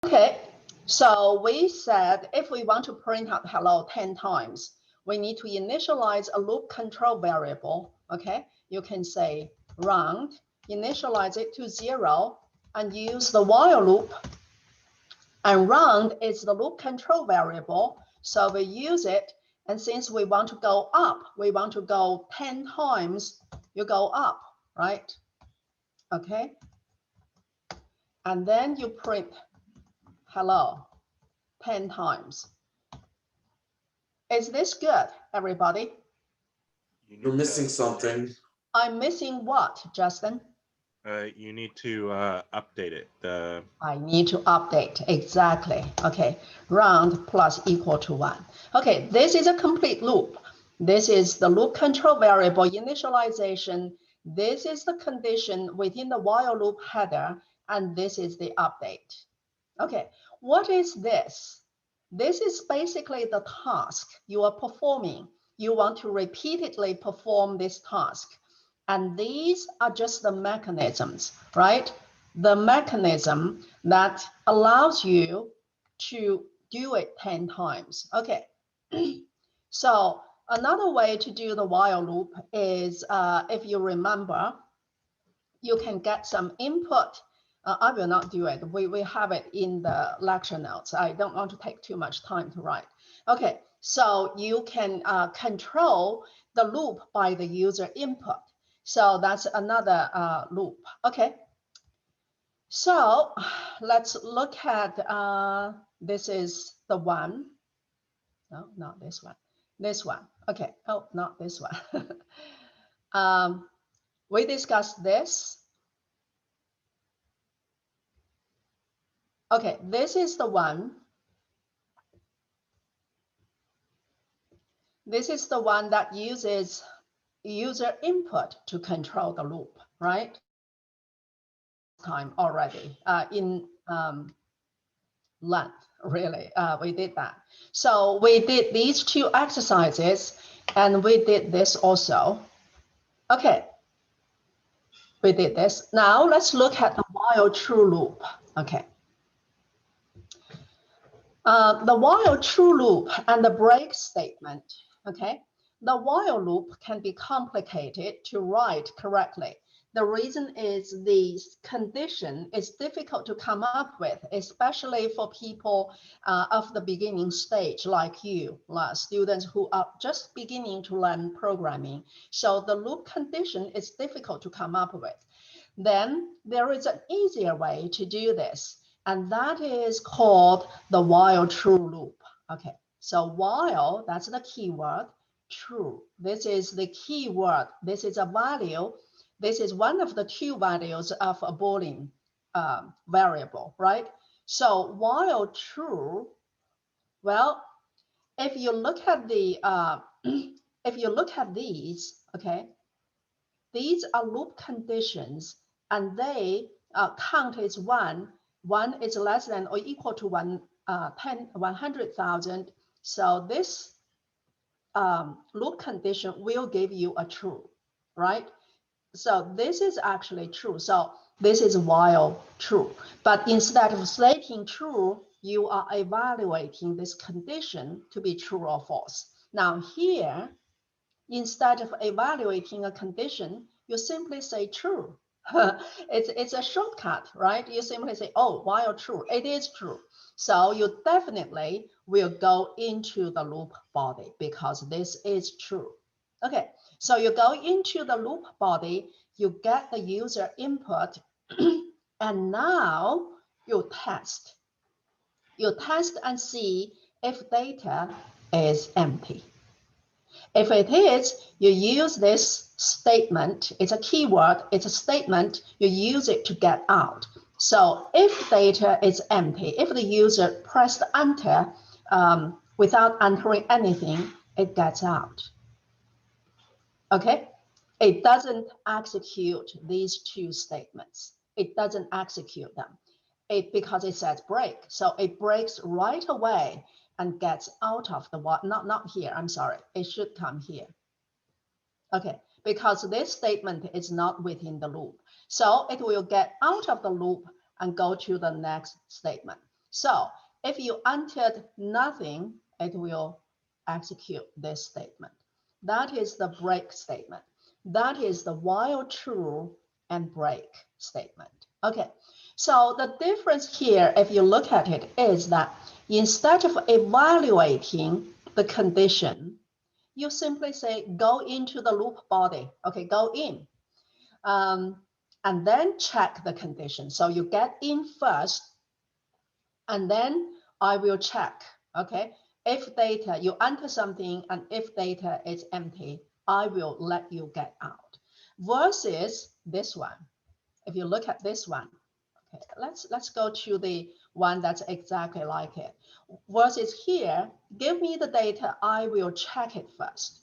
Okay, so we said if we want to print out hello 10 times, we need to initialize a loop control variable. Okay, you can say round, initialize it to 0, and use the while loop. And round is the loop control variable, so we use it. And since we want to go up, we want to go 10 times, you go up, right? Okay, and then you print hello 10 times. Is this good, everybody? You're missing something. I'm missing what, Justin? You need to update it. I need to update, exactly. Okay, round plus equal to 1. Okay, this is a complete loop. This is the loop control variable initialization. This is the condition within the while loop header, and this is the update. Okay, what is this? This is basically the task you are performing. You want to repeatedly perform this task. And these are just the mechanisms, right? The mechanism that allows you to do it 10 times. Okay, so another way to do the while loop is, if you remember, you can get some input. I will not do it. We have it in the lecture notes. I don't want to take too much time to write. Okay, so you can control the loop by the user input. So that's another loop. Okay, so let's look at, this is the one. No, not this one. This one. Okay, oh, not this one. We discussed this. Okay, this is the one. This is the one that uses user input to control the loop, right? Time already in length, really, we did that. So we did these two exercises, and we did this also. Okay, we did this. Now let's look at the while true loop. Okay. The while true loop and the break statement, okay? The while loop can be complicated to write correctly. The reason is the condition is difficult to come up with, especially for people of the beginning stage like you, students who are just beginning to learn programming. So the loop condition is difficult to come up with. Then there is an easier way to do this. And that is called the while true loop. Okay, so while, that's the keyword, true. This is the keyword. This is a value. This is one of the two values of a Boolean variable, right? So while true, well, if you look at the, if you look at these, okay, these are loop conditions, and they count is 1. 1 is less than or equal to 100,000. So this loop condition will give you a true, right? So this is actually true. So this is while true. But instead of stating true, you are evaluating this condition to be true or false. Now here, instead of evaluating a condition, you simply say true. It's a shortcut, right? You simply say, oh, while true, it is true. So you definitely will go into the loop body because this is true. Okay, so you go into the loop body, you get the user input, and now you test. You test and see if data is empty. If it is, you use this statement. It's a keyword, it's a statement. You use it to get out. So if data is empty, if the user pressed enter without entering anything, it gets out. Okay, it doesn't execute these two statements. It doesn't execute them because it says break. So it breaks right away and gets out of the what? Not here. I'm sorry. It should come here. Okay, because this statement is not within the loop. So it will get out of the loop and go to the next statement. So if you entered nothing, it will execute this statement. That is the break statement. That is the while true and break statement. Okay, so the difference here, if you look at it, is that instead of evaluating the condition, you simply say, go into the loop body. Okay, go in. And then check the condition. So you get in first, and then I will check. Okay, if data, you enter something, and if data is empty, I will let you get out. Versus this one. If you look at this one, okay, let's go to the one that's exactly like it. Versus here, give me the data, I will check it first.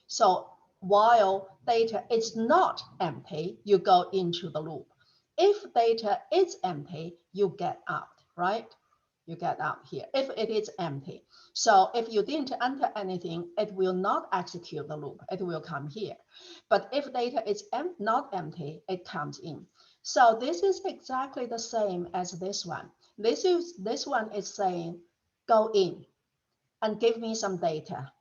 So while data is not empty, you go into the loop. If data is empty, you get out, right? You get out here if it is empty. So if you didn't enter anything, it will not execute the loop. It will come here. But if data is not empty, it comes in. So this is exactly the same as this one. This one is saying, go in and give me some data.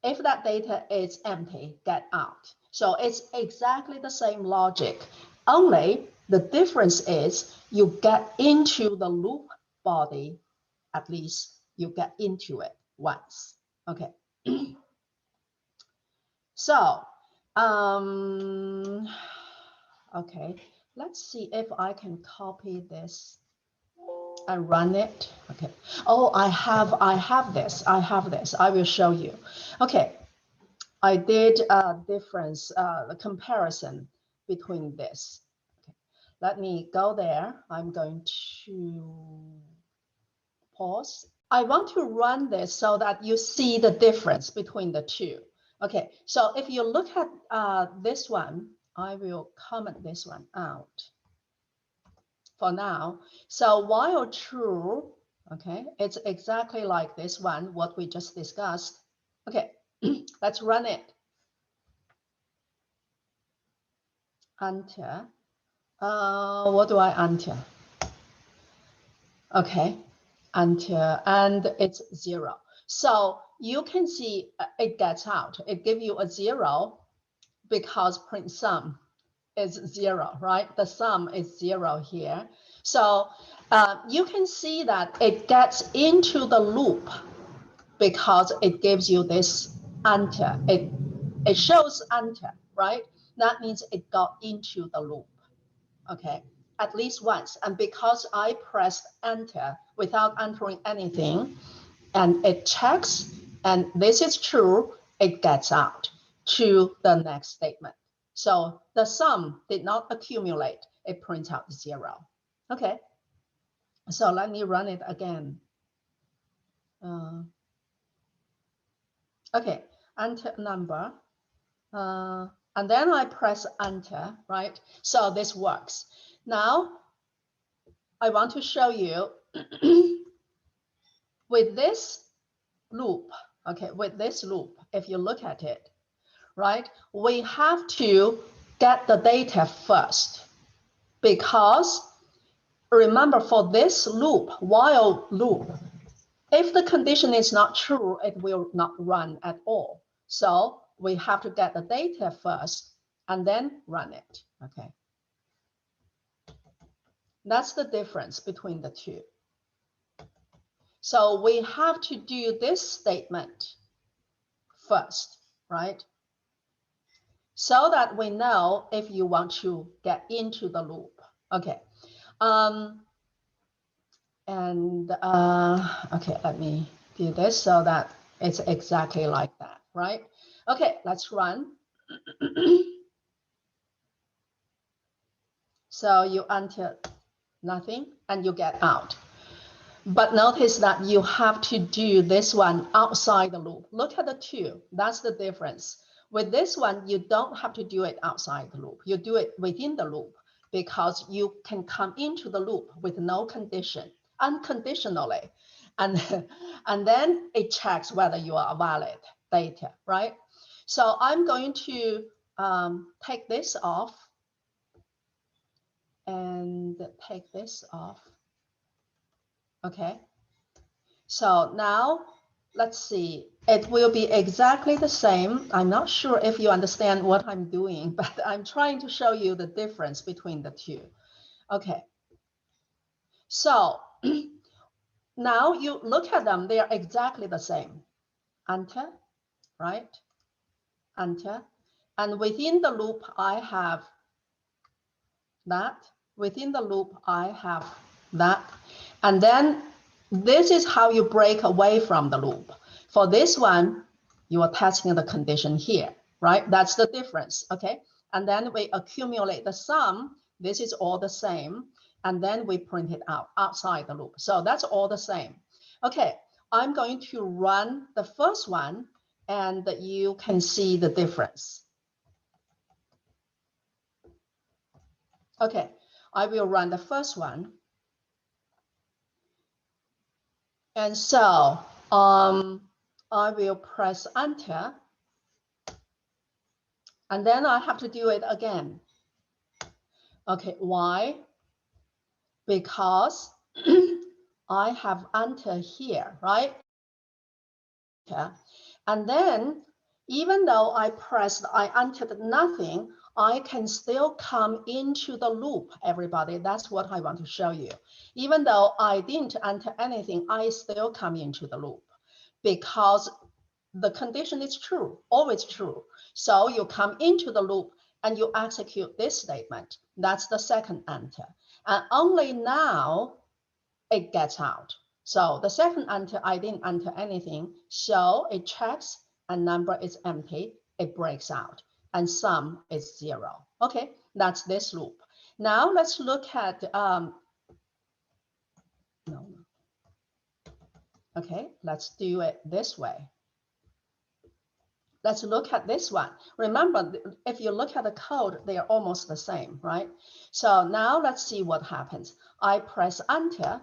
If that data is empty, get out. So it's exactly the same logic. Only the difference is you get into the loop body, at least you get into it once. Okay. So, okay, let's see if I can copy this and run it. Okay. Oh, I have this. I will show you. Okay. I did a difference, the comparison between this. Okay. Let me go there. I'm going to pause. I want to run this so that you see the difference between the two. Okay, so if you look at this one, I will comment this one out for now. So while true, okay, it's exactly like this one, what we just discussed. Okay, let's run it. Enter. What do I enter? Okay, enter, and it's 0. So you can see it gets out. It gives you a 0 because print sum is 0, right? The sum is 0 here. So you can see that it gets into the loop because it gives you this enter. It shows enter, right? That means it got into the loop. Okay, at least once. And because I pressed enter without entering anything, and it checks, and this is true, it gets out to the next statement. So the sum did not accumulate, it prints out 0. Okay, so let me run it again. Okay, enter number. And then I press enter, right? So this works. Now, I want to show you with this loop, okay, with this loop, if you look at it, right, we have to get the data first because remember for this loop, while loop, if the condition is not true, it will not run at all. So we have to get the data first and then run it, okay. That's the difference between the two. So we have to do this statement first, right? So that we know if you want to get into the loop. Okay. Okay, let me do this so that it's exactly like that, right? Okay, let's run. So you enter nothing and you get out. But notice that you have to do this one outside the loop. Look at the two, that's the difference. With this one, you don't have to do it outside the loop. You do it within the loop because you can come into the loop with no condition, unconditionally. And then it checks whether you are valid data, right? So I'm going to take this off and take this off. Okay, so now let's see. It will be exactly the same. I'm not sure if you understand what I'm doing, but I'm trying to show you the difference between the two. Okay, so now you look at them, they are exactly the same. Enter, right? Enter. And within the loop, I have that. Within the loop, I have that. And then this is how you break away from the loop. For this one, you are testing the condition here, right? That's the difference, okay? And then we accumulate the sum. This is all the same. And then we print it out outside the loop. So that's all the same. Okay, I'm going to run the first one and you can see the difference. Okay, I will run the first one. And so I will press enter. And then I have to do it again. Okay, why? Because I have enter here, right? And then even though I entered nothing, I can still come into the loop, everybody. That's what I want to show you. Even though I didn't enter anything, I still come into the loop because the condition is true, always true. So you come into the loop and you execute this statement. That's the second enter. And only now it gets out. So the second enter, I didn't enter anything. So it checks and number is empty. It breaks out and sum is 0. Okay, that's this loop. Now let's look at, okay, let's do it this way. Let's look at this one. Remember, if you look at the code, they are almost the same, right? So now let's see what happens. I press enter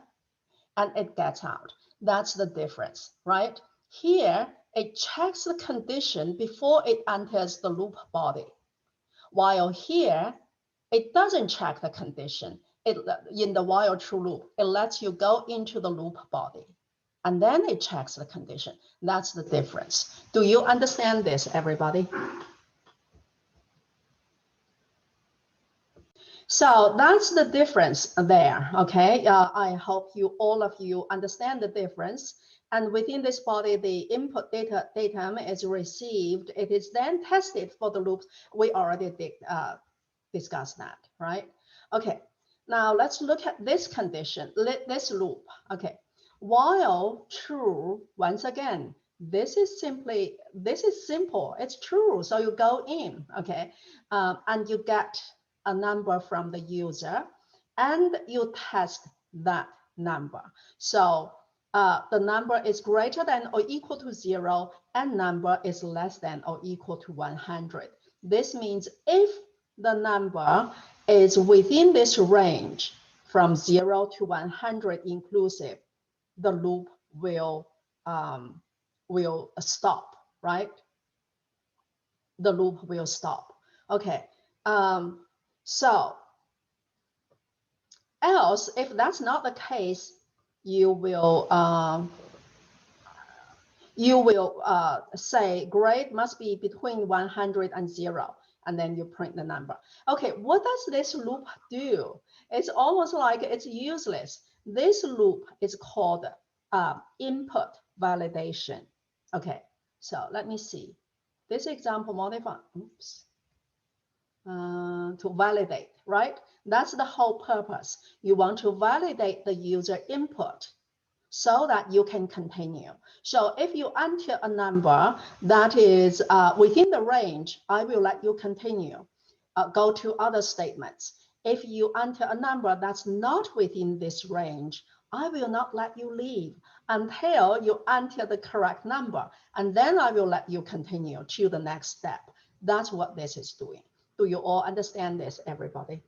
and it gets out. That's the difference, right? Here, it checks the condition before it enters the loop body. While here, it doesn't check the condition. In the while true loop, it lets you go into the loop body. And then it checks the condition. That's the difference. Do you understand this, everybody? So that's the difference there, okay? I hope all of you understand the difference. And within this body, the input datum is received. It is then tested for the loops. We already discussed that, right? Okay, now let's look at this condition, this loop, okay? While true, once again, this is simple, it's true. So you go in, okay? And you get a number from the user and you test that number. So the number is greater than or equal to 0 and number is less than or equal to 100. This means if the number is within this range from 0 to 100 inclusive, the loop will stop, right? The loop will stop. Okay. So else, if that's not the case, you will say grade must be between 100 and 0, and then you print the number. Okay, what does this loop do? It's almost like it's useless. This loop is called input validation. Okay, so let me see. This example modify, oops. To validate, right? That's the whole purpose. You want to validate the user input so that you can continue. So if you enter a number that is within the range, I will let you continue. Go to other statements. If you enter a number that's not within this range, I will not let you leave until you enter the correct number. And then I will let you continue to the next step. That's what this is doing. Do you all understand this, everybody?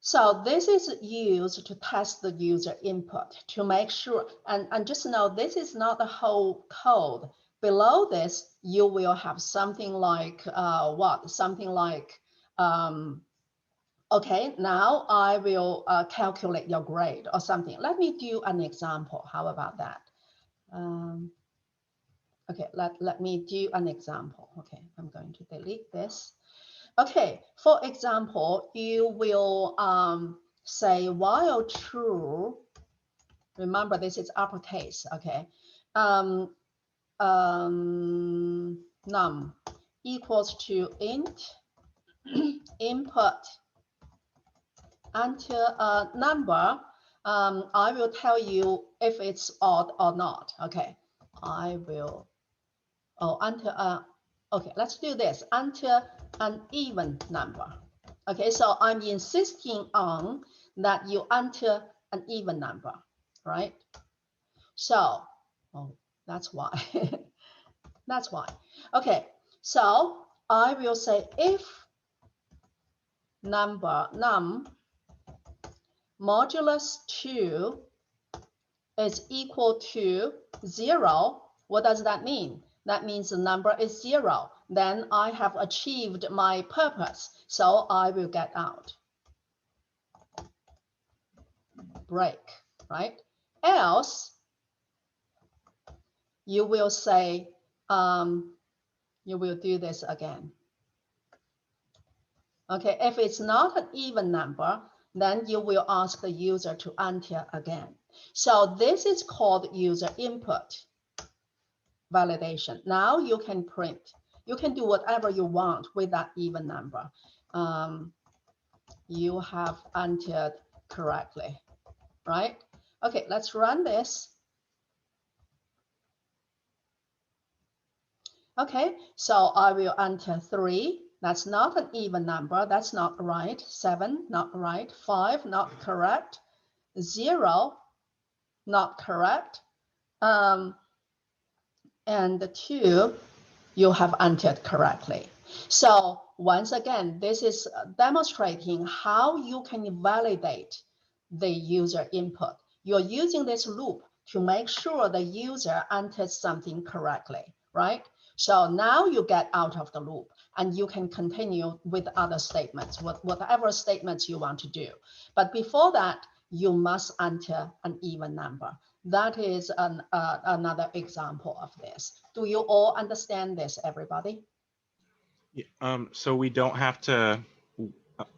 So this is used to test the user input to make sure, and just know this is not the whole code below this, you will have something like what? Something like, okay, now I will calculate your grade or something. Let me do an example. How about that? Okay, let me do an example. Okay, I'm going to delete this. Okay, for example, you will say while true, remember this is uppercase, okay? Num equals to int input enter a number. I will tell you if it's odd or not, okay? I will, enter okay, let's do this, enter an even number. Okay, so I'm insisting on that you enter an even number, right? So, that's why. That's why. Okay, so I will say if number num modulus 2 is equal to 0, what does that mean? That means the number is 0. Then I have achieved my purpose. So I will get out. Break, right? Else, you will say, you will do this again. Okay, if it's not an even number, then you will ask the user to enter again. So this is called user input validation. Now you can print. You can do whatever you want with that even number. You have entered correctly, right? Okay, let's run this. Okay, so I will enter 3. That's not an even number. That's not right. 7, not right. 5, not correct. 0, not correct. And 2, you have entered correctly. So once again, this is demonstrating how you can validate the user input. You're using this loop to make sure the user enters something correctly, right? So now you get out of the loop and you can continue with other statements, whatever statements you want to do. But before that, you must enter an even number. That is another example of this. Do you all understand this, everybody? So we don't have to,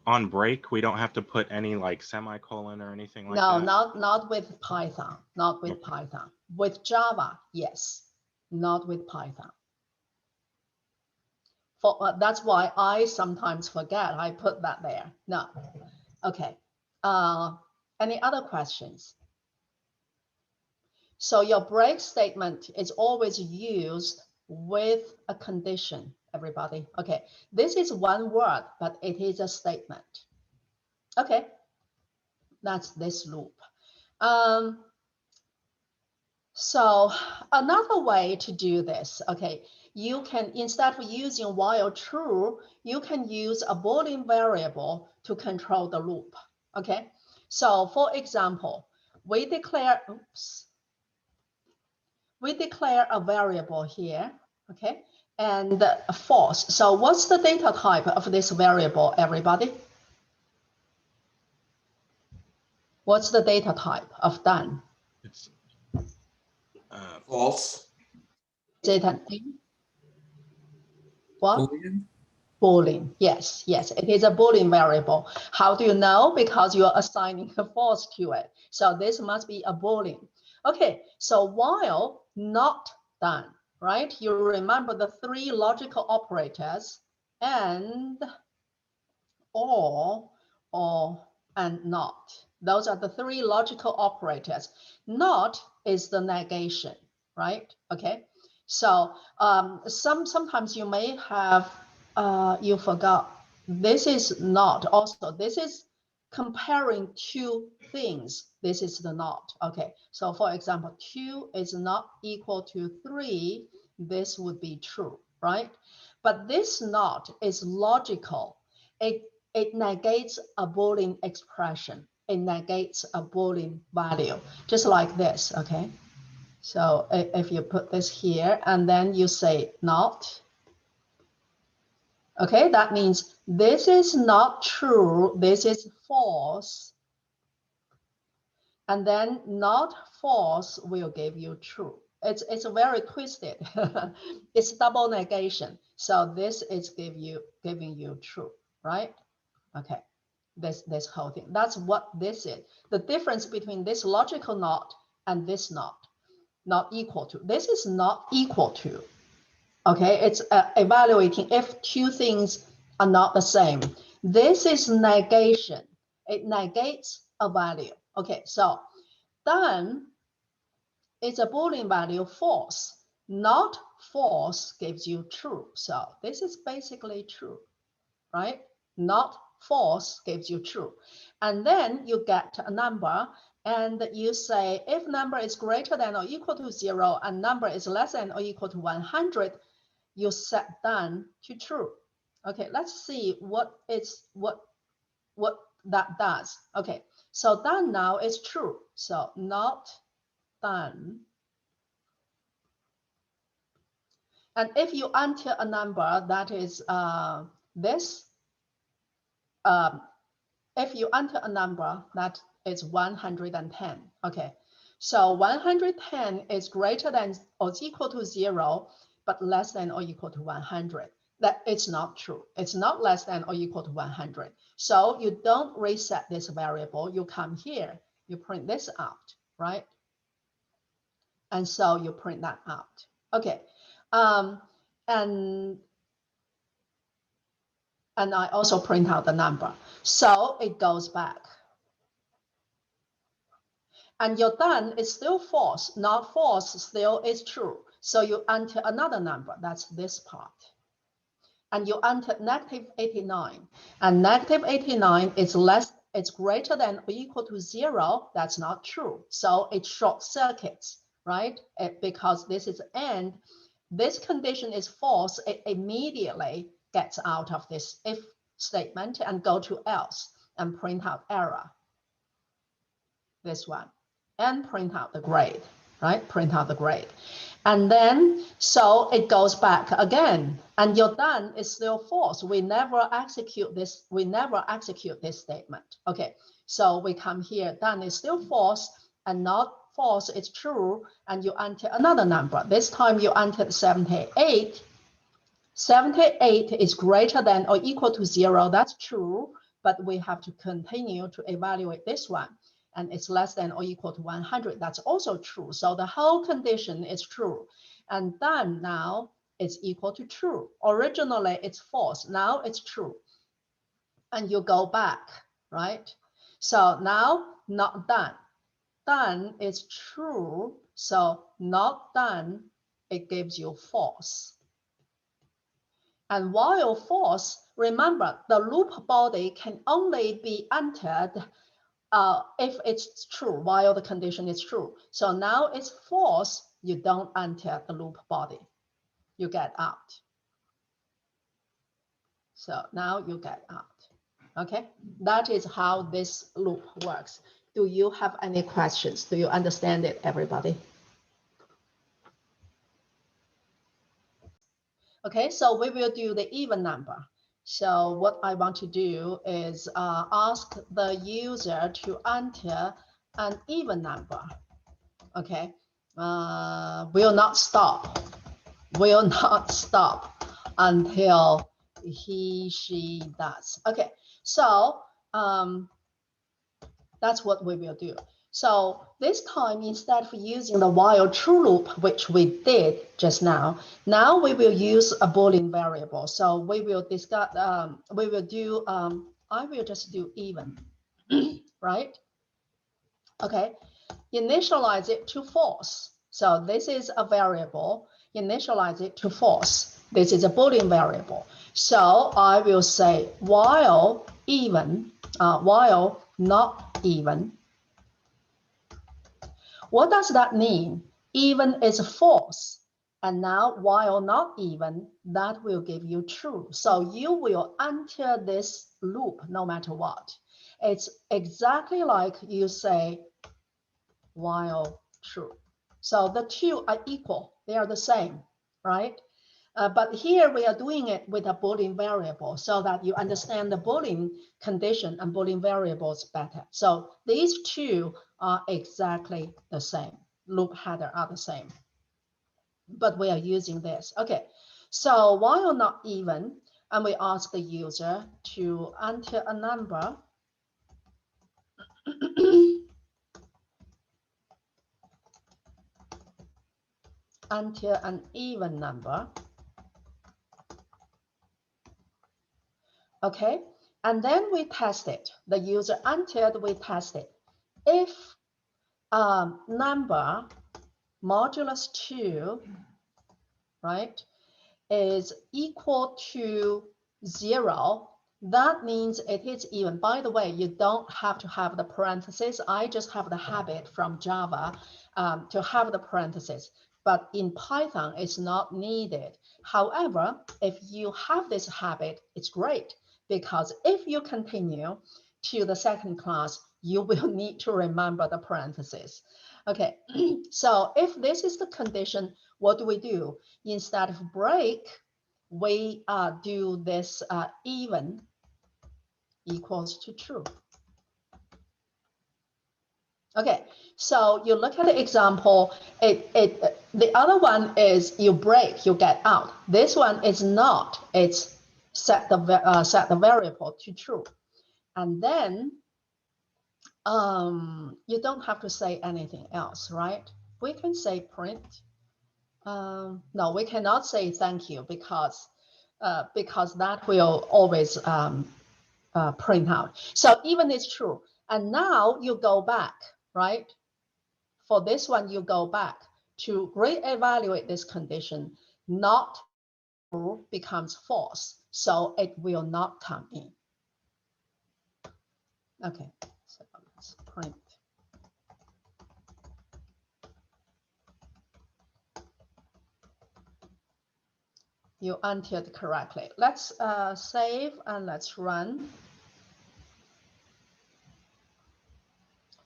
on break, we don't have to put any like semicolon or anything like that? No, not with Python, not with Python. With Java, yes, not with Python. That's why I sometimes forget, I put that there. No, okay. Any other questions? So your break statement is always used with a condition, everybody. Okay, this is one word, but it is a statement. Okay, that's this loop. So another way to do this, okay, you can, instead of using while true, you can use a Boolean variable to control the loop, okay? So for example, we declare a variable here, okay, and false. So what's the data type of this variable, everybody? What's the data type of done? It's False. Is it an int? What? Boolean. Boolean, yes, it is a Boolean variable. How do you know? Because you're assigning a false to it. So this must be a Boolean. Okay, so while not done, right? You remember the 3 logical operators, and, or, and not. Those are the 3 logical operators. Not is the negation, right? Okay, so sometimes you may have, you forgot, this is not also, this is comparing 2 things. This is the not, okay? So for example, 2 is not equal to 3. This would be true, right? But this not is logical. It negates a Boolean expression. It negates a Boolean value, just like this, okay? So if you put this here and then you say not, okay, that means this is not true, this is false. And then not false will give you true. It's very twisted. It's double negation. So this is giving you true, right? Okay, this whole thing. That's what this is. The difference between this logical not and this not equal to. This is not equal to. Okay, it's evaluating if two things are not the same. This is negation. It negates a value. Okay, so then it's a Boolean value false. Not false gives you true. So this is basically true, right? Not false gives you true. And then you get a number and you say if number is greater than or equal to 0 and number is less than or equal to 100, you set done to true. Okay, let's see what that does. Okay, so done now is true. So not done. And if you enter a number that is this, if you enter a number that is 110, okay, so 110 is greater than or equal to 0, but less than or equal to 100. That it's not true. It's not less than or equal to 100. So you don't reset this variable. You come here, you print this out, right? And so you print that out. Okay. And I also print out the number. So it goes back. And your done is still false, not false, still is true. So you enter another number, that's this part. And you enter negative 89. And negative 89 is less, it's greater than or equal to 0, that's not true. So it short circuits, right? Because this is and this condition is false, it immediately gets out of this if statement and go to else and print out error. This one, and print out the grade, right? Print out the grade. And then, so it goes back again, and your done is still false. We never execute this. We never execute this statement. Okay, so we come here, done is still false, and not false, it's true, and you enter another number. This time you entered 78. 78 is greater than or equal to 0. That's true, but we have to continue to evaluate this one. And it's less than or equal to 100. That's also true. So the whole condition is true. And then now it's equal to true. Originally it's false. Now it's true. And you go back, right? So now not done. Done is true. So not done, it gives you false. And while false, remember the loop body can only be entered if it's true, while the condition is true. So now it's false, you don't enter the loop body, you get out. So now you get out, okay? That is how this loop works. Do you have any questions? Do you understand it, everybody? Okay, so we will do the even number. So what I want to do is ask the user to enter an even number. Okay, will not stop until she does. Okay, so that's what we will do. So this time, instead of using the while true loop, which we did just now, now we will use a Boolean variable. So we will discuss, we will do, I will just do even, right? Okay, initialize it to false. So this is a variable, initialize it to false. This is a Boolean variable. So I will say while even, while not even. What does that mean? Even is false. And now while not even, that will give you true. So you will enter this loop no matter what. It's exactly like you say while true. So the two are equal, they are the same, right? But here we are doing it with a Boolean variable so that you understand the Boolean condition and Boolean variables better. So these two are exactly the same. Loop header are the same, but we are using this. Okay, so while not even, and we ask the user to enter a number until an even number. Okay, and then we test it. The user entered, we test it. If number modulus 2, right, is equal to 0, that means it is even. By the way, you don't have to have the parentheses. I just have the habit from Java to have the parentheses. But in Python, it's not needed. However, if you have this habit, it's great, because if you continue to the second class, you will need to remember the parentheses. Okay, so if this is the condition, what do? Instead of break, we do this even equals to true. Okay, so you look at the example, the other one is you break, you get out. This one is not, it's set the variable to true. And then you don't have to say anything else, right? We can say print. No, we cannot say thank you because that will always print out. So even is true. And now you go back, right? For this one, you go back to reevaluate this condition. Not true becomes false. So it will not come in. Okay, so let's print. You entered correctly. Let's save and let's run.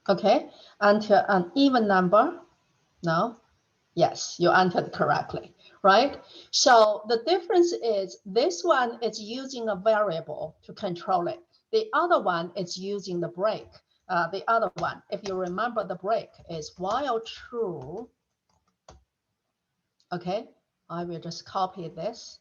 Okay, enter an even number. No, yes, you entered correctly, right? So the difference is this one is using a variable to control it. The other one is using the break. The other one, if you remember, the break is while true. Okay, I will just copy this.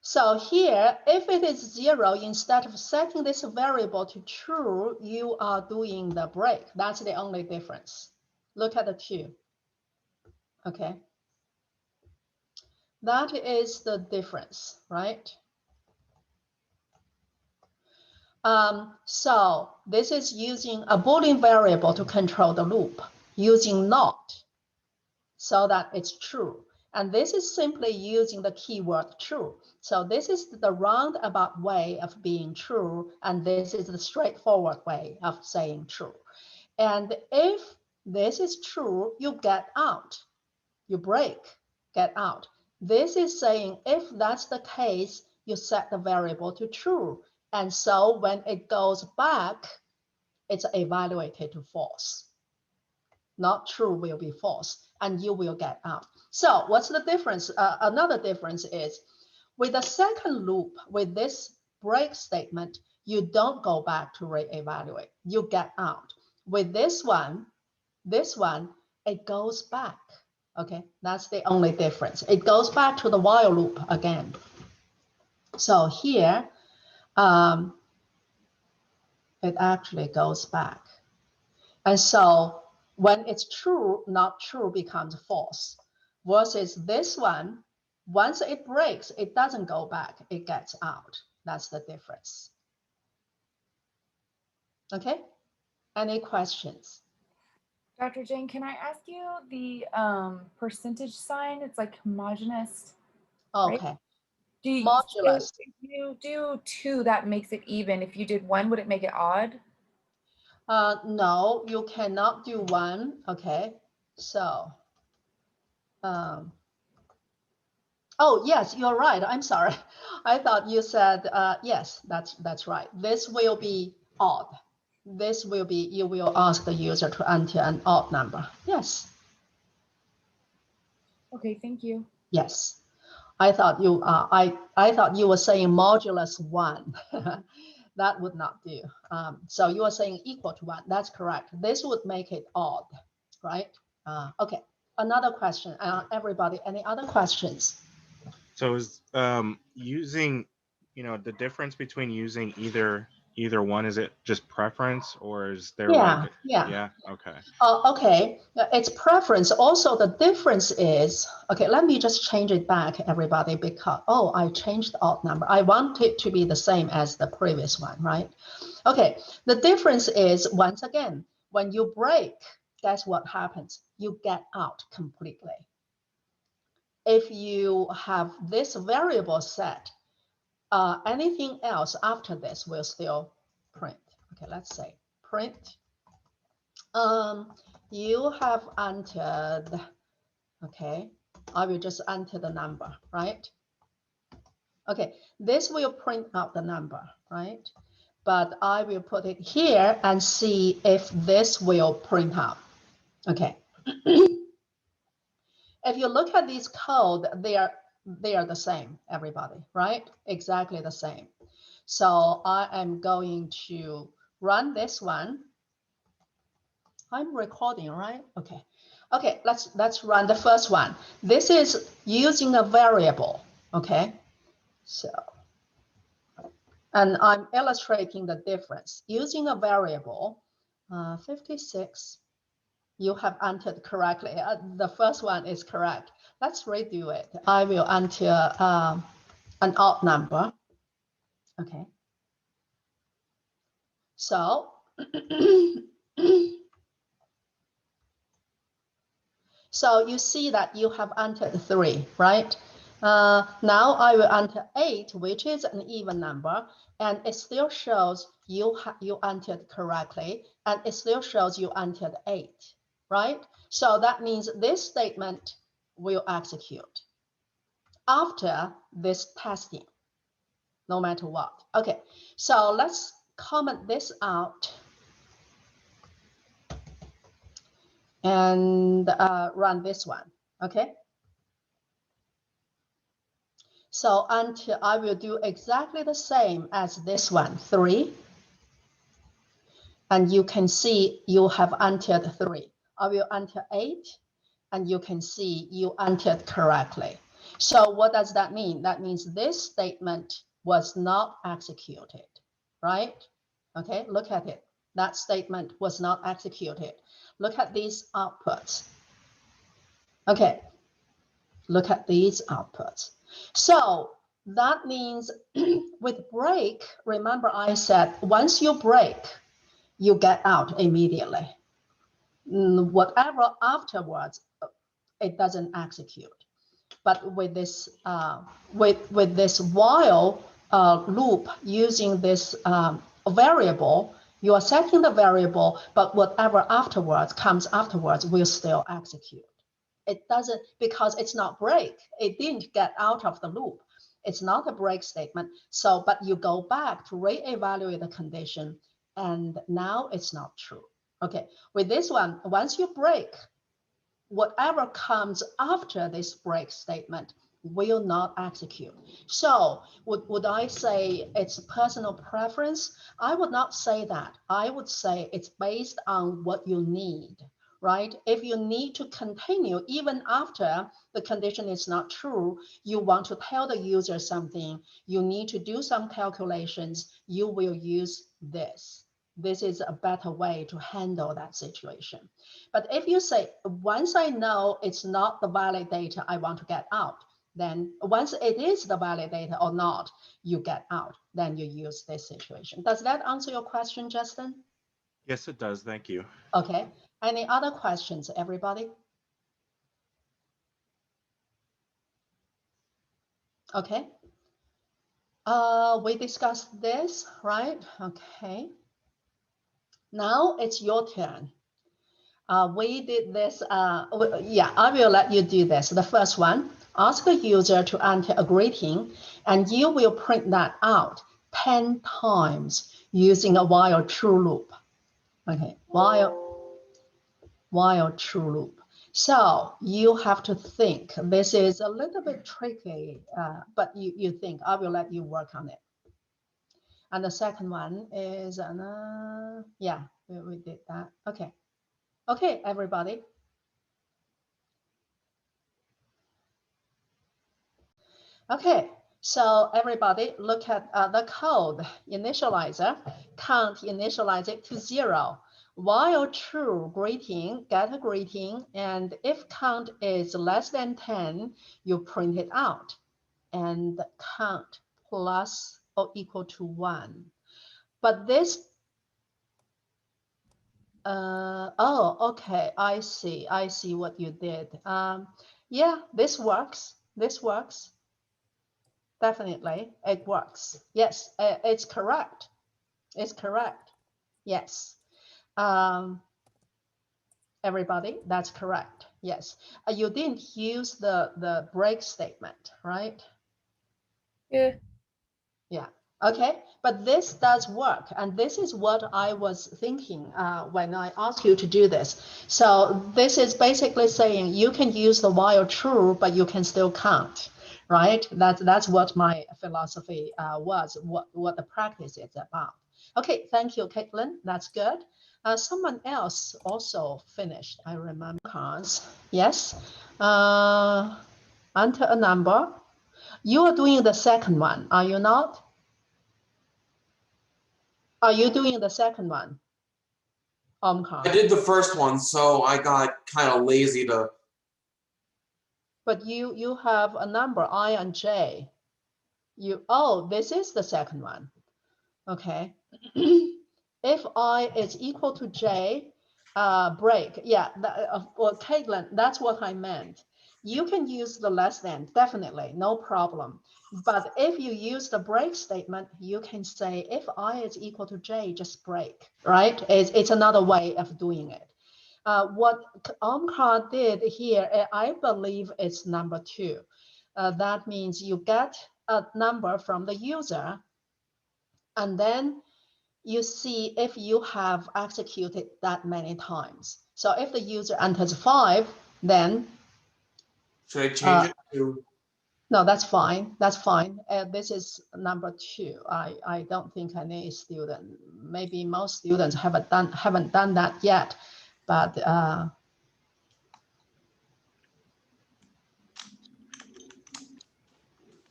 So here, if it is 0, instead of setting this variable to true, you are doing the break. That's the only difference. Look at the two. Okay. That is the difference, right? So this is using a Boolean variable to control the loop, using not, so that it's true. And this is simply using the keyword true. So this is the roundabout way of being true, and this is the straightforward way of saying true. And if this is true, you get out, you break, get out. This is saying if that's the case, you set the variable to true. And so when it goes back, it's evaluated to false. Not true will be false, and you will get out. So what's the difference? Another difference is with the second loop, with this break statement, you don't go back to reevaluate, you get out. With this one, it goes back. Okay, that's the only difference. It goes back to the while loop again. So here, it actually goes back. And so when it's true, not true becomes false. Versus this one, once it breaks, it doesn't go back, it gets out. That's the difference. Okay, any questions? Dr. Jane, can I ask you the percentage sign? It's like homogeneous. Okay. Right? Do you, Modulus. So if you do 2, that makes it even. If you did 1, would it make it odd? No, you cannot do 1. Okay, so. Oh, yes, you're right. I'm sorry. I thought you said, yes, that's right. This will be odd. This will be, you will ask the user to enter an odd number. Yes. Okay, thank you. Yes. I thought you I thought you were saying modulus 1. That would not do. So you are saying equal to 1. That's correct. This would make it odd, right? Okay. Another question. Everybody, any other questions? So is using, the difference between using either one, is it just preference, or is there like Yeah. okay. Okay, it's preference. Also, the difference is, okay, let me just change it back, everybody, because, oh, I changed the odd number. I want it to be the same as the previous one, right? Okay, the difference is, once again, when you break, guess what happens? You get out completely. If you have this variable set, anything else after this will still print. Okay, let's say print. You have entered, okay, I will just enter the number, right? Okay, this will print out the number, right? But I will put it here and see if this will print out. Okay. If you look at these code, they are the same, everybody, right? Exactly the same. So I am going to run this one. I'm recording, right? Okay. Okay, let's run the first one. This is using a variable, okay? So, and I'm illustrating the difference. Using a variable, 56, you have entered correctly. The first one is correct. Let's redo it. I will enter an odd number, okay? So, so you see that you have entered 3, right? Now I will enter 8, which is an even number, and it still shows you entered correctly, and it still shows you entered 8, right? So that means this statement will execute after this testing, no matter what. Okay, so let's comment this out and run this one, okay? So until I will do exactly the same as this one, 3. And you can see you have entered 3. I will enter 8, and you can see you entered correctly. So what does that mean? That means this statement was not executed, right? Okay, look at it. That statement was not executed. Look at these outputs. Okay, look at these outputs. So that means with break, remember I said, once you break, you get out immediately. Whatever afterwards, it doesn't execute. But with this with this while loop using this variable, you are setting the variable, but whatever comes afterwards will still execute. It doesn't, because it's not break. It didn't get out of the loop. It's not a break statement. So, but you go back to reevaluate the condition, and now it's not true. Okay, with this one, once you break, whatever comes after this break statement will not execute. So would I say it's personal preference? I would not say that. I would say it's based on what you need, right? If you need to continue even after the condition is not true, you want to tell the user something, you need to do some calculations, you will use this. This is a better way to handle that situation. But if you say, once I know it's not the valid data I want to get out, then once it is the valid data or not, you get out, then you use this situation. Does that answer your question, Justin? Yes, it does. Thank you. Okay. Any other questions, everybody? Okay. We discussed this, right? Okay. Now it's your turn. We did this, yeah, I will let you do this. The first one, ask a user to enter a greeting, and you will print that out 10 times using a while true loop. Okay, while true loop. So you have to think. This is a little bit tricky, but you think. I will let you work on it. And the second one is, yeah, we did that. Okay. Okay, everybody. Okay, so everybody look at the code initializer, count initialize it to 0. While true, greeting, get a greeting, and if count is less than 10, you print it out, and count plus or equal to 1. But this, oh, okay, I see what you did. Yeah, this works. Definitely, it works. Yes, it's correct. It's correct. Yes. Everybody, that's correct. Yes. You didn't use the break statement, right? Yeah. Yeah. Okay. But this does work. And this is what I was thinking when I asked you to do this. So this is basically saying you can use the while true, but you can still count. Right? That's what my philosophy was, what the practice is about. Okay, thank you, Caitlin. That's good. Someone else also finished, I remember. Cars. Yes. Enter a number. You are doing the second one, are you not? Are you doing the second one? I did the first one, so I got kind of lazy to. But you have a number I and J. Oh, this is the second one. Okay. If I is equal to J, break. Yeah, well, Caitlin, that's what I meant. You can use the less than, definitely, no problem. But if you use the break statement, you can say if I is equal to J, just break, right? It's another way of doing it. What Omcar did here, I believe it's number 2. That means you get a number from the user, and then you see if you have executed that many times. So if the user enters 5, then Should I change it to? no, that's fine. That's fine. This is number 2. I don't think any student, maybe most students haven't done that yet, but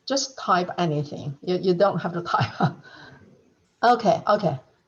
just type anything. You don't have to type. Okay.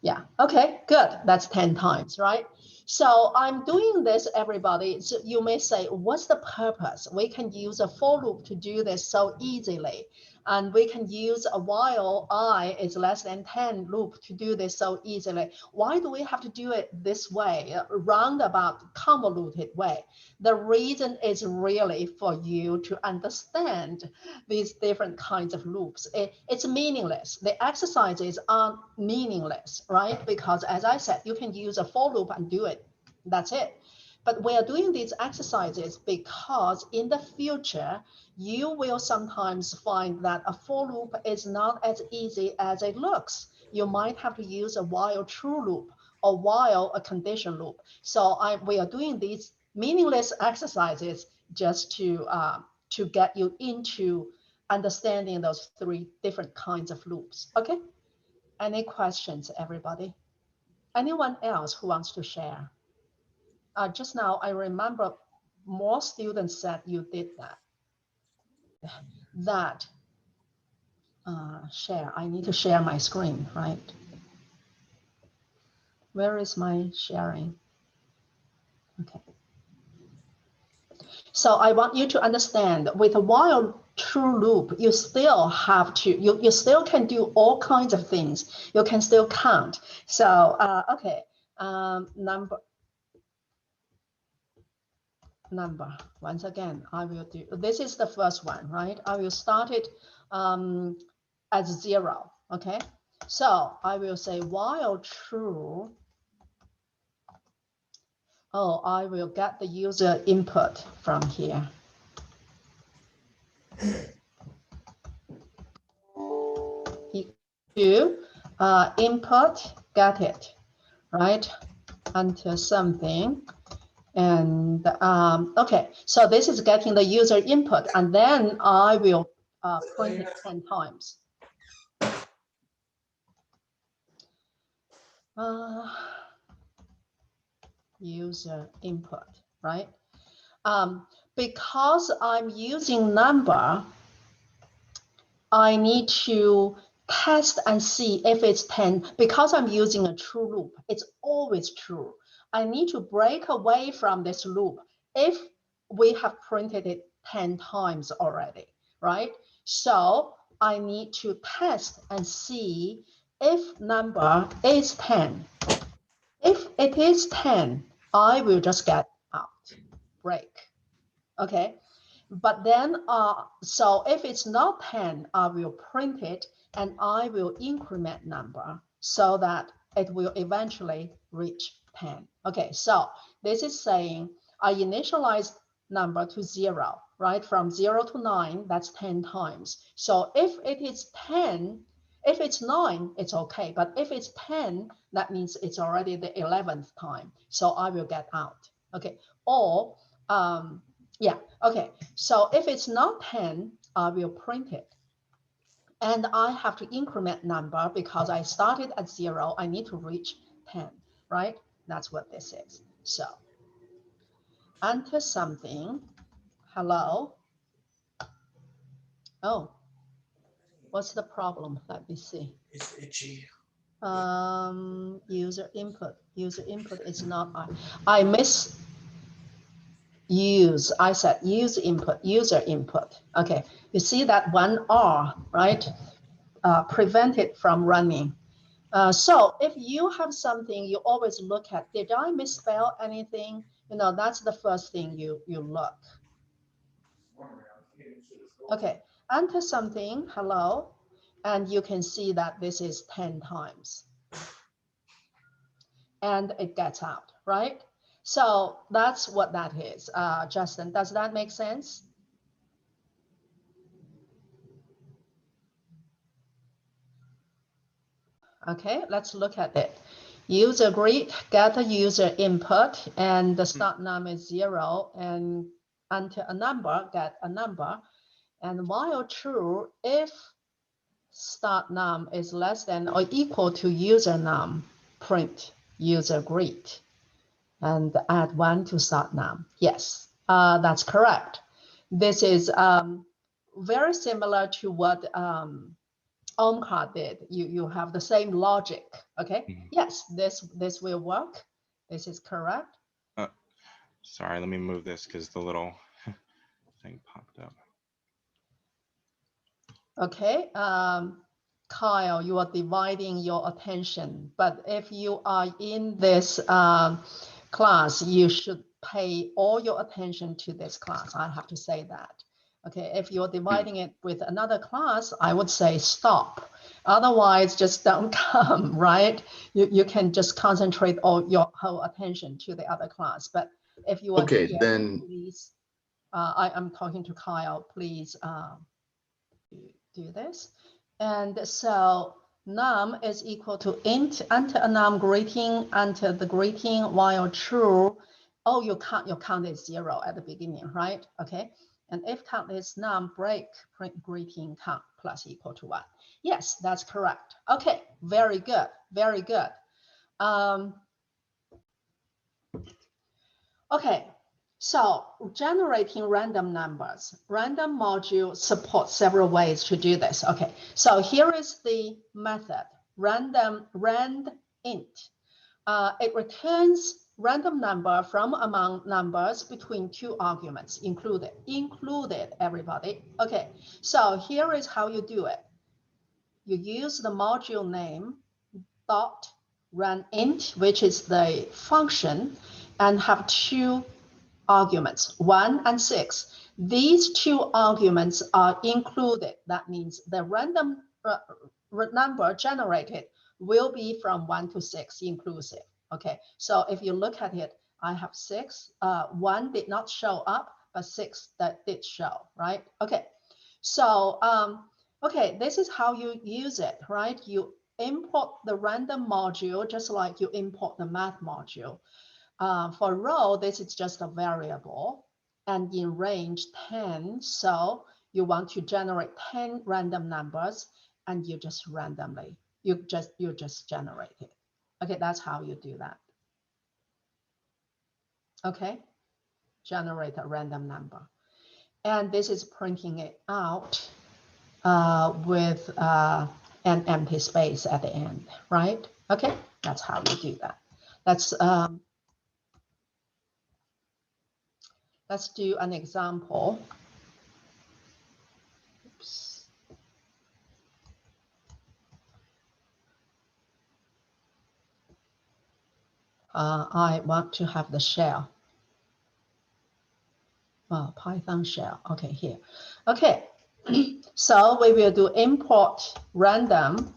Yeah. Okay, good. That's 10 times, right? So I'm doing this, everybody. So you may say, what's the purpose? We can use a for loop to do this so easily. And we can use a while I is less than 10 loop to do this so easily. Why do we have to do it this way, a roundabout, convoluted way? The reason is really for you to understand these different kinds of loops. It's meaningless. The exercises are meaningless, right? Because as I said, you can use a for loop and do it. That's it. But we are doing these exercises because in the future, you will sometimes find that a for loop is not as easy as it looks. You might have to use a while true loop or while a condition loop. So we are doing these meaningless exercises just to get you into understanding those 3 different kinds of loops. Okay. Any questions, everybody? Anyone else who wants to share? Just now, I remember more students said you did that. Share. I need to share my screen, right? Where is my sharing? Okay. So I want you to understand with a while true loop, you still have to, you still can do all kinds of things. You can still count. So, okay, number, once again, I will do, this is the first one, right? I will start it as 0, okay? So I will say while true, oh, I will get the user input from here. input, get it, right? Until something. And okay, so this is getting the user input, and then I will print it 10 times. User input, right? Because I'm using number, I need to test and see if it's 10. Because I'm using a true loop, it's always true. I need to break away from this loop if we have printed it 10 times already, right? So I need to test and see if number is 10. If it is 10, I will just get out, break, okay? But then, so if it's not 10, I will print it and I will increment number so that it will eventually reach 10. Okay, so this is saying I initialize number to 0, right? From 0 to 9, that's 10 times. So if it is 10, if it's 9, it's okay. But if it's 10, that means it's already the 11th time. So I will get out, okay? Or, yeah, okay. So if it's not 10, I will print it. And I have to increment number because I started at 0. I need to reach 10, right? That's what this is. So enter something. Hello. Oh, what's the problem? Let me see. It's itchy. User input. User input is not I miss use. I said use input, user input. Okay, you see that one R, right? Prevent it from running. So if you have something, you always look at, did I misspell anything? You know, that's the first thing you look. Okay, enter something, hello, and you can see that this is 10 times. And it gets out, right? So that's what that is. Justin, does that make sense? Okay, let's look at it. User greet, get a user input, and the start num is 0, and enter a number, get a number. And while true, if start num is less than or equal to user num, print user greet and add 1 to start num. Yes, that's correct. This is very similar to what Omcar did. You have the same logic. Okay. Mm-hmm. Yes, this will work. This is correct. Sorry, let me move this because the little thing popped up. Okay. Kyle, you are dividing your attention, but if you are in this class, you should pay all your attention to this class. I have to say that. Okay, if you're dividing it with another class, I would say stop. Otherwise, just don't come, right? You can just concentrate all your whole attention to the other class. But if you are okay, here, then please, I am talking to Kyle, please do this. And so num is equal to int, enter a num greeting, enter the greeting while true. Oh, your count is 0 at the beginning, right? Okay. And if count is num, break, print greeting count plus equal to 1. Yes, that's correct. Okay, very good, very good. Okay, so generating random numbers. Random module supports several ways to do this. Okay, so here is the method, rand int. It returns random number from among numbers between 2 arguments, included everybody. Okay, so here is how you do it. You use the module name dot rand int, which is the function, and have 2 arguments, 1 and 6. These 2 arguments are included. That means the random number generated will be from 1 to 6 inclusive. Okay, so if you look at it, I have 6. 1 did not show up, but 6 that did show, right? Okay, so okay, this is how you use it, right? You import the random module just like you import the math module. For row, this is just a variable and in range 10. So you want to generate 10 random numbers and you just randomly, you just generate it. Okay, that's how you do that. Okay, generate a random number. And this is printing it out with an empty space at the end, right? Okay, that's how you do that. Let's do an example. Oops. I want to have the shell. Oh, Python shell. Okay, here. Okay, so we will do import random.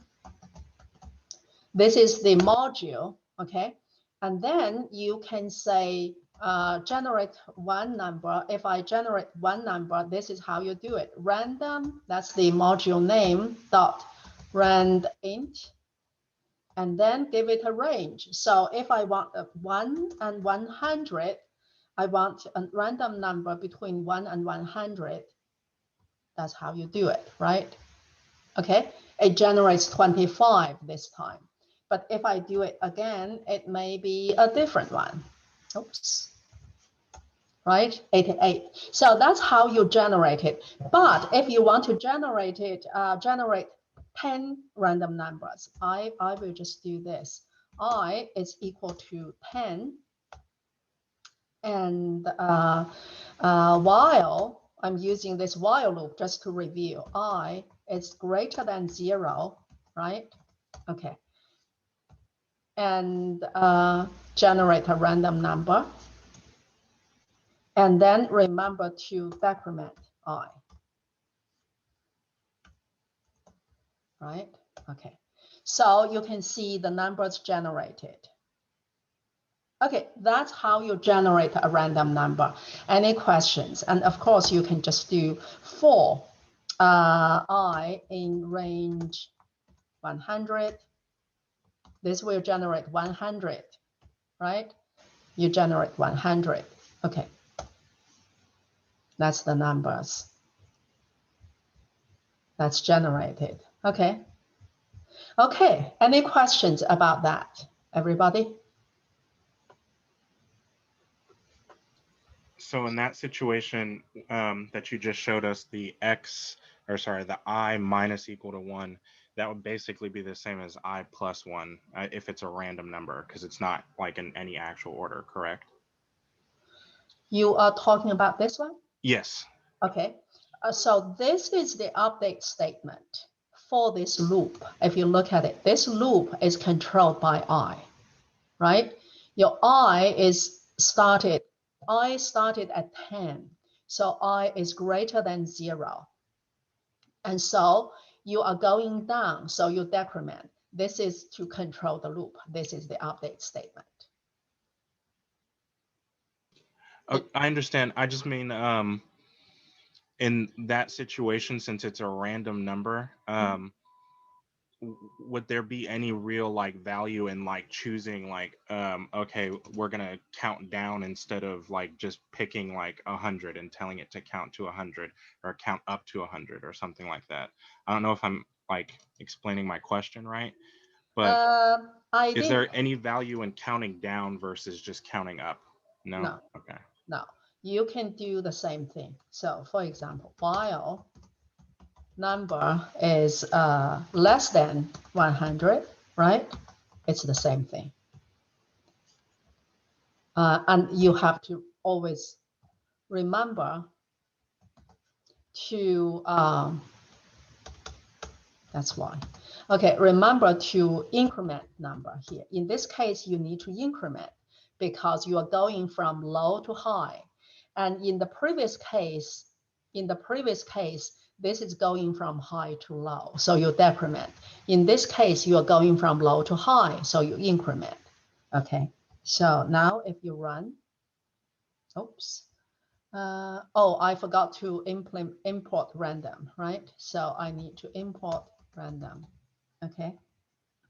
This is the module, okay? And then you can say generate one number. If I generate one number, this is how you do it. Random, that's the module name, dot rand int, and then give it a range. So if I want 1 and 100, I want a random number between 1 and 100. That's how you do it, right? Okay, it generates 25 this time. But if I do it again, it may be a different one. Oops. Right, 88. So that's how you generate it. But if you want to generate it, generate 10 random numbers, I will just do this. I is equal to 10. And while I'm using this while loop just to review, I is greater than 0, right? Okay. And generate a random number. And then remember to decrement I. Right? Okay. So you can see the numbers generated. Okay, that's how you generate a random number. Any questions? And of course, you can just do for I in range 100. This will generate 100, right? You generate 100. Okay. That's the numbers that's generated. Okay. Okay. Any questions about that, everybody? So in that situation that you just showed us, the I minus equal to 1, that would basically be the same as I plus 1 if it's a random number, because it's not like in any actual order, correct? You are talking about this one? Yes. Okay. So this is the update statement for this loop. If you look at it, this loop is controlled by I, right? Your I started at 10. So I is greater than 0. And so you are going down, so you decrement. This is to control the loop. This is the update statement. I understand. I just mean in that situation, since it's a random number, would there be any real like value in like choosing like okay, we're gonna count down instead of like just picking like 100 and telling it to count to 100 or count up to 100 or something like that? I don't know if I'm like explaining my question right, but is there any value in counting down versus just counting up? No. Okay. No, you can do the same thing. So for example, while number is less than 100, right? It's the same thing. And you have to always remember to, that's why. Okay, remember to increment number here. In this case, you need to increment because you are going from low to high. And in the previous case, this is going from high to low, so you decrement. In this case, you are going from low to high, so you increment. Okay, so now if you run, oops. Oh, I forgot to import random, right? So I need to import random, okay?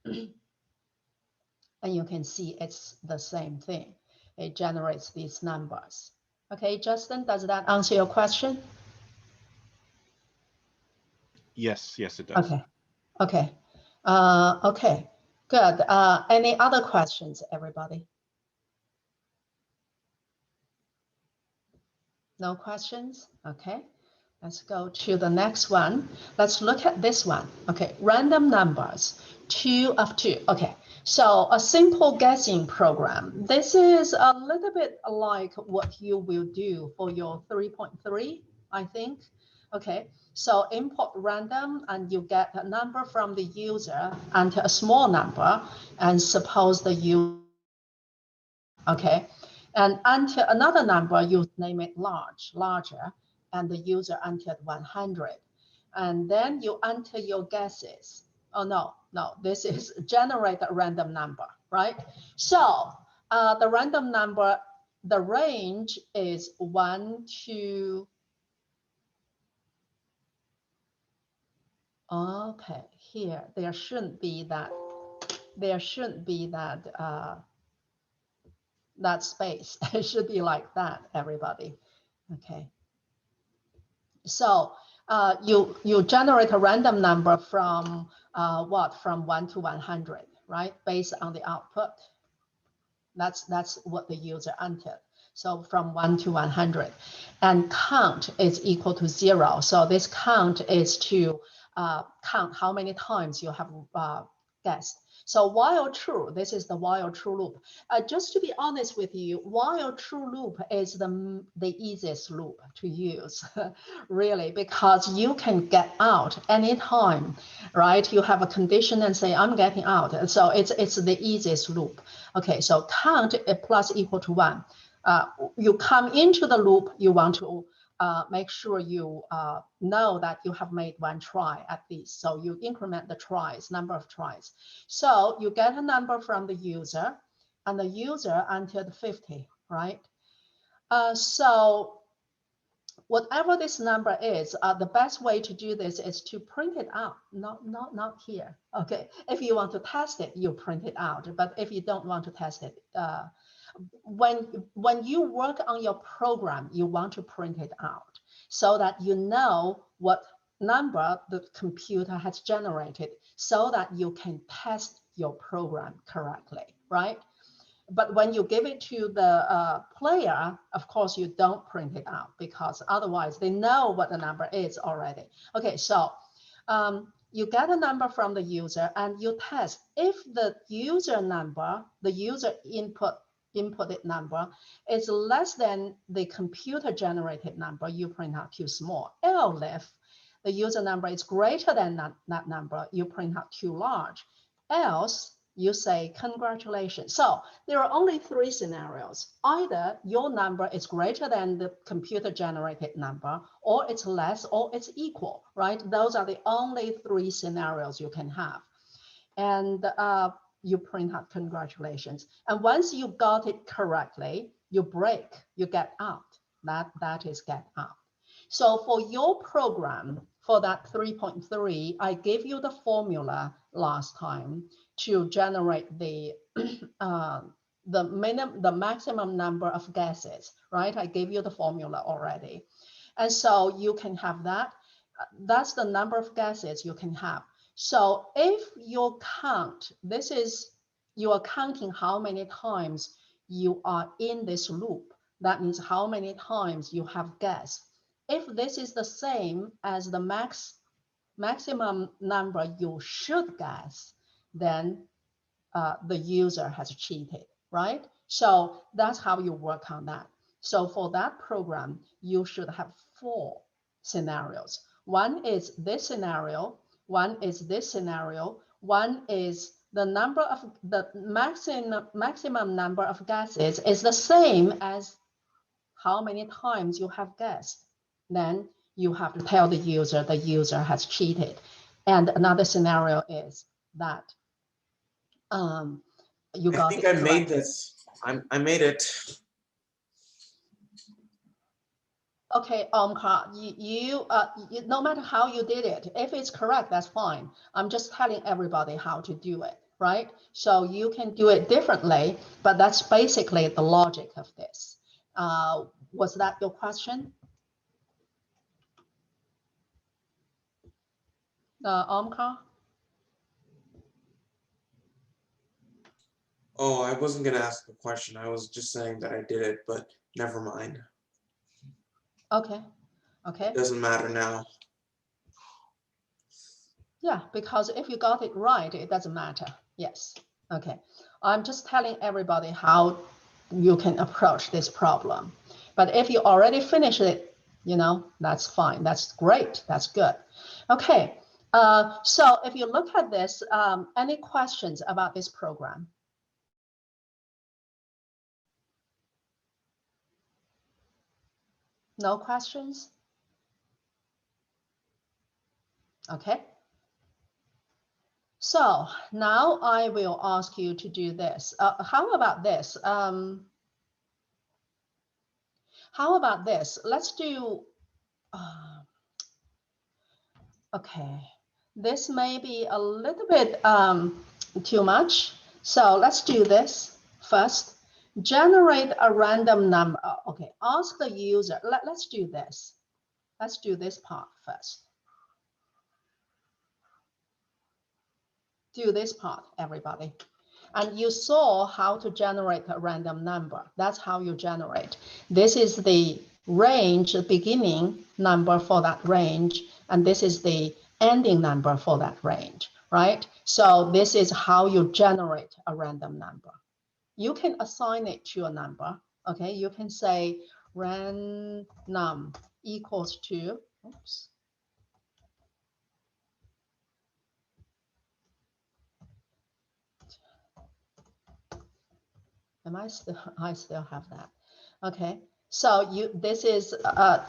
And you can see it's the same thing. It generates these numbers. Okay, Justin, does that answer your question? Yes, yes, it does. Okay, okay, okay, good. Any other questions, everybody? No questions? Okay, let's go to the next one. Let's look at this one. Okay, random numbers, 2 of 2. Okay, so a simple guessing program. This is a little bit like what you will do for your 3.3, I think. Okay, so import random and you get a number from the user and a small number, and suppose the user, okay, and enter another number, you name it larger, and the user entered 100. And then you enter your guesses. Oh, no, this is generate a random number, right? So the random number, the range is 1 to, okay, here, there shouldn't be that that space. It should be like that, everybody. Okay. So you generate a random number from from 1 to 100, right? Based on the output. That's what the user entered. So from 1 to 100, and count is equal to 0. So this count is to count how many times you have guessed. So while true, this is the while true loop. Just to be honest with you, while true loop is the easiest loop to use, really, because you can get out anytime, right? You have a condition and say, I'm getting out. So it's the easiest loop. Okay, so count plus equal to 1. You come into the loop, you want to make sure you know that you have made 1 try at least. So you increment the tries, number of tries. So you get a number from the user, and the user entered 50, right? So whatever this number is, the best way to do this is to print it out, not here. Okay, if you want to test it, you print it out. But if you don't want to test it, when you work on your program, you want to print it out so that you know what number the computer has generated, so that you can test your program correctly, right? But when you give it to the player, of course, you don't print it out, because otherwise they know what the number is already. Okay, so you get a number from the user and you test. If the user number, the user inputted number is less than the computer generated number, you print out too small. Else, if the user number is greater than that number, you print out too large. Else, you say, congratulations. So there are only 3 scenarios. Either your number is greater than the computer generated number, or it's less, or it's equal, right? Those are the only 3 scenarios you can have. And you print out congratulations. And once you got it correctly, you break, you get out. That is get out. So for your program, for that 3.3, I gave you the formula last time to generate the maximum number of guesses, right? I gave you the formula already. And so you can have that. That's the number of guesses you can have. So if you count, this is, you are counting how many times you are in this loop. That means how many times you have guessed. If this is the same as the maximum number you should guess, then the user has cheated, right? So that's how you work on that. So for that program, you should have 4 scenarios. One is this scenario, one is this scenario, one is the number of the maximum number of guesses is the same as how many times you have guessed. Then you have to tell the user has cheated. And another scenario is that you got I think it I made this. I made it. Okay, Omkar, you no matter how you did it, if it's correct, that's fine. I'm just telling everybody how to do it, right? So you can do it differently, but that's basically the logic of this. Was that your question? Omkar? Oh, I wasn't gonna ask a question. I was just saying that I did it, but never mind. Okay. Okay. It doesn't matter now. Yeah, because if you got it right, it doesn't matter. Yes. Okay. I'm just telling everybody how you can approach this problem. But if you already finished it, you know, that's fine. That's great. That's good. Okay. So if you look at this, any questions about this program? No questions? Okay. So now I will ask you to do this. How about this? How about this? Let's do, okay. This may be a little bit too much. So let's do this first. Generate a random number. Okay, ask the user. Let's do this. Let's do this part first. Do this part, everybody. And you saw how to generate a random number. That's how you generate. This is the range, the beginning number for that range, and this is the ending number for that range, right? So this is how you generate a random number. You can assign it to a number, okay? You can say random equals to, oops. I still have that. Okay, so this is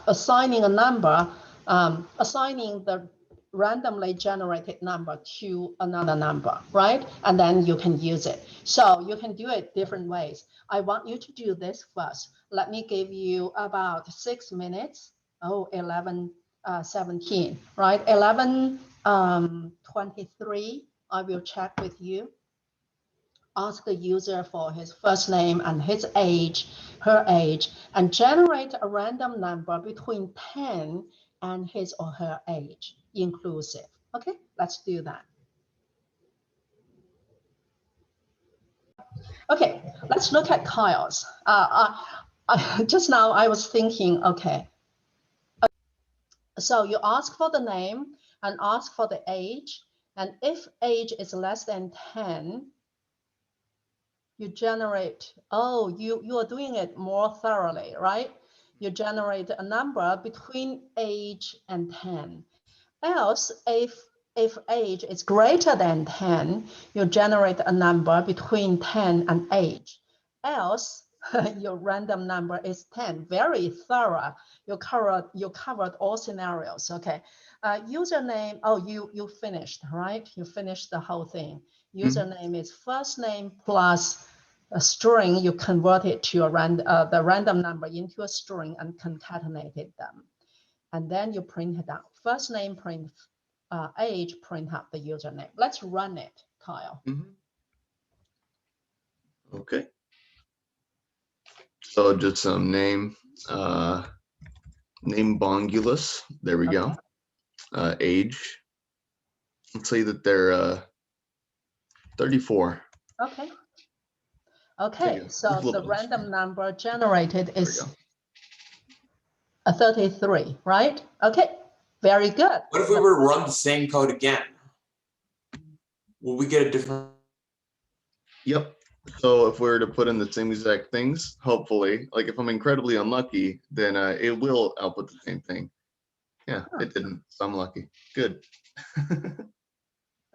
assigning a number, assigning the randomly generated number to another number, right? And then you can use it. So you can do it different ways. I want you to do this first. Let me give you about 6 minutes. Oh, 11:17, right? 11:23. I will check with you. Ask the user for his first name and his age, her age, and generate a random number between 10 and his or her age, inclusive. Okay, let's do that. Okay, let's look at Kyle's. Just now I was thinking, okay. So you ask for the name and ask for the age. And if age is less than 10, you generate, oh, you are doing it more thoroughly, right? You generate a number between age and 10. Else, if age is greater than 10, you generate a number between 10 and age. Else, your random number is 10. Very thorough. You covered all scenarios. Okay. Username. Oh, you finished, right? You finished the whole thing. Username is first name plus a string. You convert it to the random number into a string and concatenated them, and then you print it out. First name, print age, print out the username. Let's run it, Kyle. Okay. So just some name, name Bongulus. There we go. Age. Let's say that they're 34. Okay. Okay, so the random number generated is a 33, right? Okay, very good. What if we were to run the same code again? Will we get a different? Yep. So if we were to put in the same exact things, hopefully, like if I'm incredibly unlucky, then it will output the same thing. Yeah, it didn't. So I'm lucky. Good.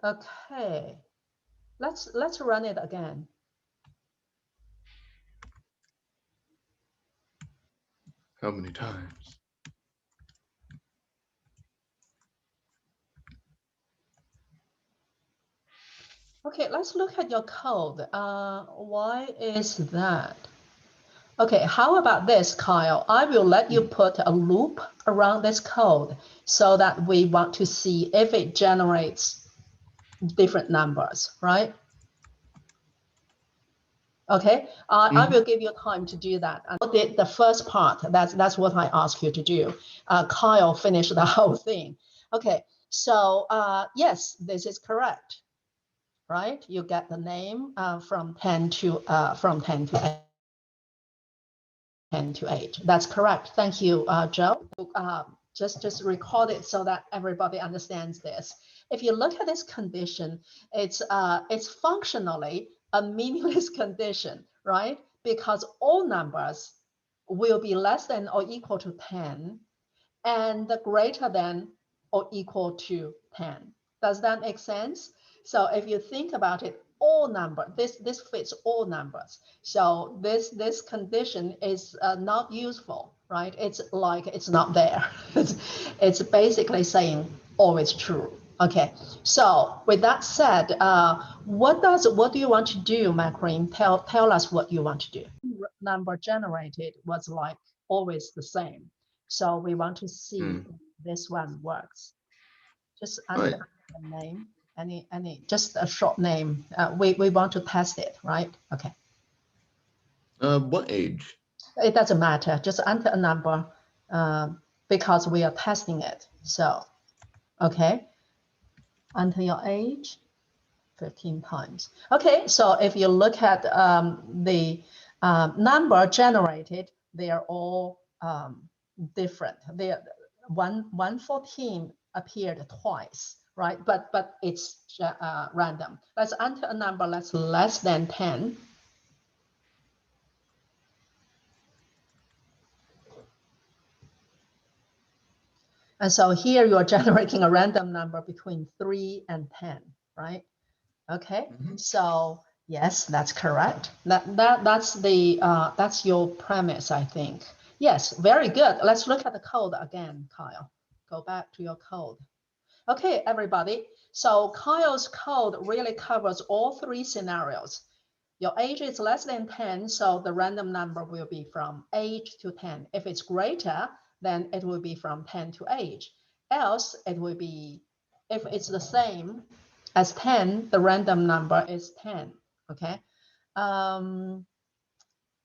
Okay, let's run it again. How many times? Okay, let's look at your code. Why is that? Okay, how about this, Kyle? I will let you put a loop around this code so that we want to see if it generates different numbers, right? Okay, I will give you time to do that. And the first part, that's what I asked you to do. Kyle finished the whole thing. Okay, so yes, this is correct, right? You get the name from 10 to 8. That's correct. Thank you, Joe. Just record it so that everybody understands this. If you look at this condition, it's functionally a meaningless condition, right? Because all numbers will be less than or equal to 10 and greater than or equal to 10. Does that make sense? So if you think about it, all number, this fits all numbers. So this condition is not useful, right? It's like it's not there. It's basically saying always true. Okay, so with that said, what do you want to do, Macreen? Tell us what you want to do. Number generated was like always the same. So we want to see if this one works. Just enter the name, any just a short name. We want to test it, right? Okay. What age? It doesn't matter. Just enter a number because we are testing it. So, okay. Enter your age 15 times. Okay, so if you look at the number generated, they are all different. They are 114 appeared twice, right? But it's random. Let's enter a number that's less than 10. And so here you are generating a random number between 3 and 10, right? Okay, so yes, that's correct. That's your premise, I think. Yes, very good. Let's look at the code again, Kyle. Go back to your code. Okay, everybody. So Kyle's code really covers all 3 scenarios. Your age is less than 10, so the random number will be from age to 10. If it's greater, then it will be from 10 to age. Else, it will be, if it's the same as 10, the random number is 10, okay? And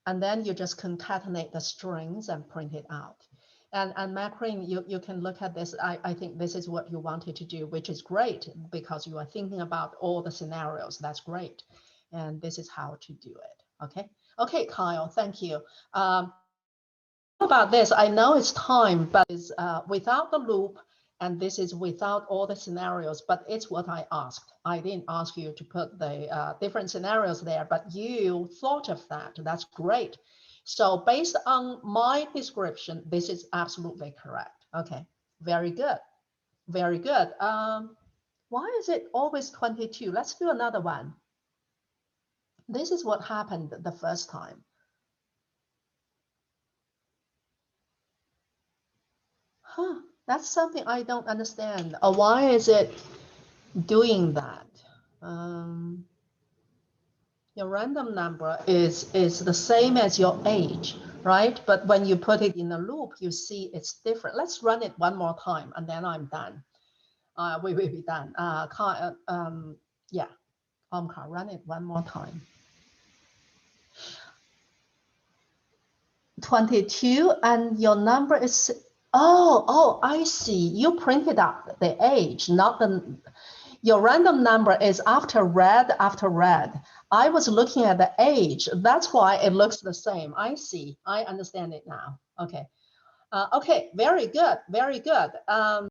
then you just concatenate the strings and print it out. And Macreen, you can look at this. I think this is what you wanted to do, which is great because you are thinking about all the scenarios. That's great. And this is how to do it, okay? Okay, Kyle, thank you. About this, I know it's time, but it's without the loop, and this is without all the scenarios, but it's what I asked. I didn't ask you to put the different scenarios there, but you thought of that. That's great. So based on my description, this is absolutely correct. Okay, very good. Very good. Why is it always 22? Let's do another one. This is what happened the first time. Huh, that's something I don't understand. Why is it doing that? Your random number is the same as your age, right? But when you put it in a loop, you see it's different. Let's run it one more time and then I'm done. We will be done. Yeah, Omkar, run it one more time. 22 and your number is, oh, I see. You printed out the age, not the, your random number is after red. I was looking at the age. That's why it looks the same. I see. I understand it now. Okay. Okay. Very good. Very good.